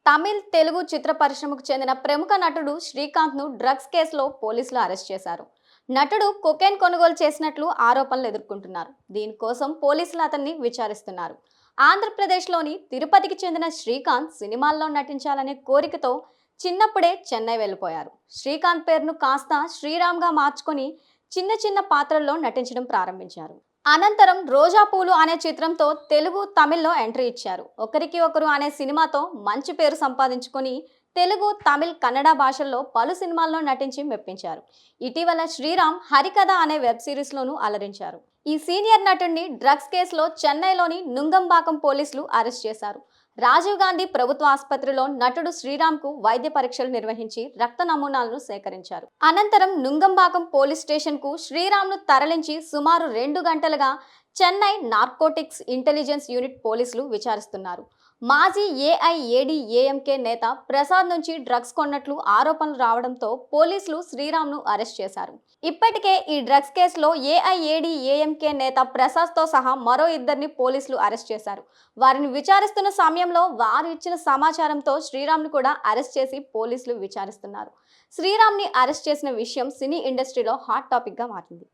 తమిళ్, తెలుగు చిత్ర పరిశ్రమకు చెందిన ప్రముఖ నటుడు శ్రీకాంత్‌ను డ్రగ్స్ కేసులో పోలీసులు అరెస్ట్ చేశారు. నటుడు కొకైన్ కొనుగోలు చేసినట్లు ఆరోపణలు ఎదుర్కొంటున్నారు. దీనికోసం పోలీసులు అతన్ని విచారిస్తున్నారు. ఆంధ్రప్రదేశ్‌లోని తిరుపతికి చెందిన శ్రీకాంత్ సినిమాల్లో నటించాలనే కోరికతో చిన్నప్పుడే చెన్నై వెళ్ళిపోయారు. శ్రీకాంత్ పేరును కాస్త శ్రీరామ్‌గా మార్చుకొని చిన్న చిన్న పాత్రల్లో నటించడం ప్రారంభించారు. అనంతరం రోజా పూలు అనే చిత్రంతో తెలుగు, తమిళ్లో ఎంట్రీ ఇచ్చారు. ఒకరికి ఒకరు అనే సినిమాతో మంచి పేరు సంపాదించుకొని తెలుగు, తమిళ్, కన్నడ భాషల్లో పలు సినిమాల్లో నటించి మెప్పించారు. ఇటీవల శ్రీరామ్ హరికథ అనే వెబ్ సిరీస్లోనూ అలరించారు. ఈ సీనియర్ నటుడిని డ్రగ్స్ కేసులో చెన్నైలోని నుంగంబాకం పోలీసులు అరెస్ట్ చేశారు. రాజీవ్ గాంధీ ప్రభుత్వ ఆసుపత్రిలో నటుడు శ్రీరామ్‌కు వైద్య పరీక్షలు నిర్వహించి రక్త నమూనాలను సేకరించారు. అనంతరం నుంగంబాకం పోలీస్ స్టేషన్‌కు శ్రీరామ్‌ను తరలించి సుమారు 2 గంటలుగా చెన్నై నార్కోటిక్స్ ఇంటెలిజెన్స్ యూనిట్ పోలీసులు విచారిస్తున్నారు. మాజీ ఏఐఏడీఏఎంకే నేత ప్రసాద్ నుంచి డ్రగ్స్ కొన్నట్లు ఆరోపణలు రావడంతో పోలీసులు శ్రీరామ్‌ను అరెస్ట్ చేశారు. ఇప్పటికే ఈ డ్రగ్స్ కేసులో ఏఐఏడీఏఎంకే నేత ప్రసాద్‌తో సహా మరో ఇద్దరిని పోలీసులు అరెస్ట్ చేశారు. వారిని విచారిస్తున్న సమయంలో వారు ఇచ్చిన సమాచారంతో శ్రీరామ్‌ను కూడా అరెస్ట్ చేసి పోలీసులు విచారిస్తున్నారు. శ్రీరామ్‌ని అరెస్ట్ చేసిన విషయం సినీ ఇండస్ట్రీలో హాట్ టాపిక్‌గా మారింది.